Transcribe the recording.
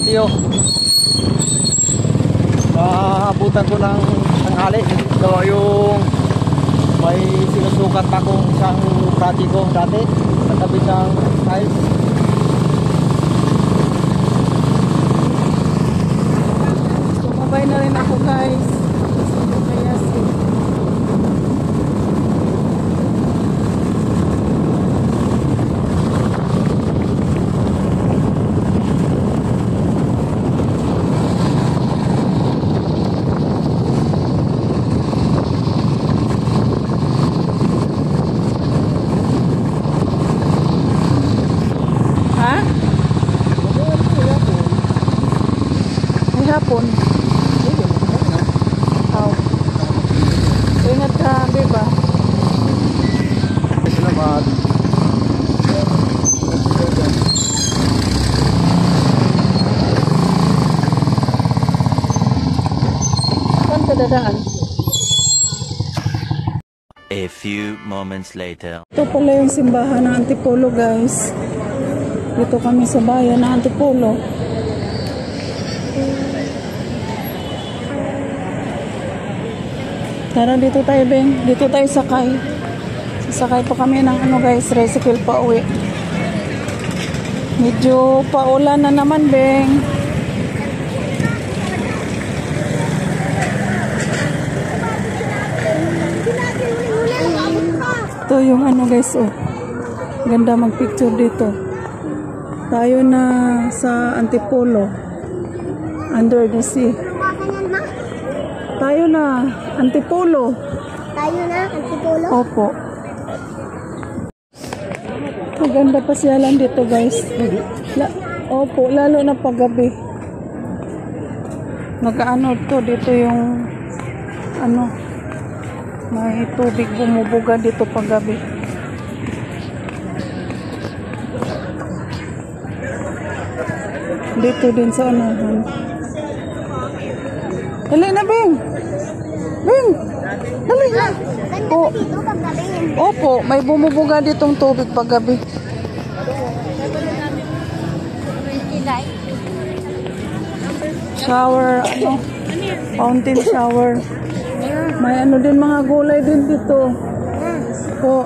patio. Naabutan ko ng tanghali. So yung may sinusukat pa kong isang project ko dati sa tabi ng tiles. Sumabay na rin ako guys. Kaya hapon. Ingat ka, diba? Salamat. Saan ka dadaan? A few moments later. Ito pala yung simbahan ng Antipolo guys. Dito kami sa bayan ng Antipolo. Tara, dito tayo, Beng. Dito tayo sakay. Sasakay pa kami ng ano guys, tricycle pa uwi. Medyo paulan na naman, Beng. Ito yung ano guys, oh. Ganda mag-picture dito. Tayo na sa Antipolo. Under the sea. Tayo na, Antipolo. Tayo na, Antipolo? Opo. Maganda pasyalan dito guys. Opo, lalo na paggabi. Mag-ano to, dito yung ano, may tubig bumubuga dito paggabi. Dito din sa anahan. Dali na, Bing! Bing! Dali na! Po. Opo, may bumubuga ditong tubig paggabi. Shower, ano? Fountain shower. May ano din, mga gulay din dito. Po.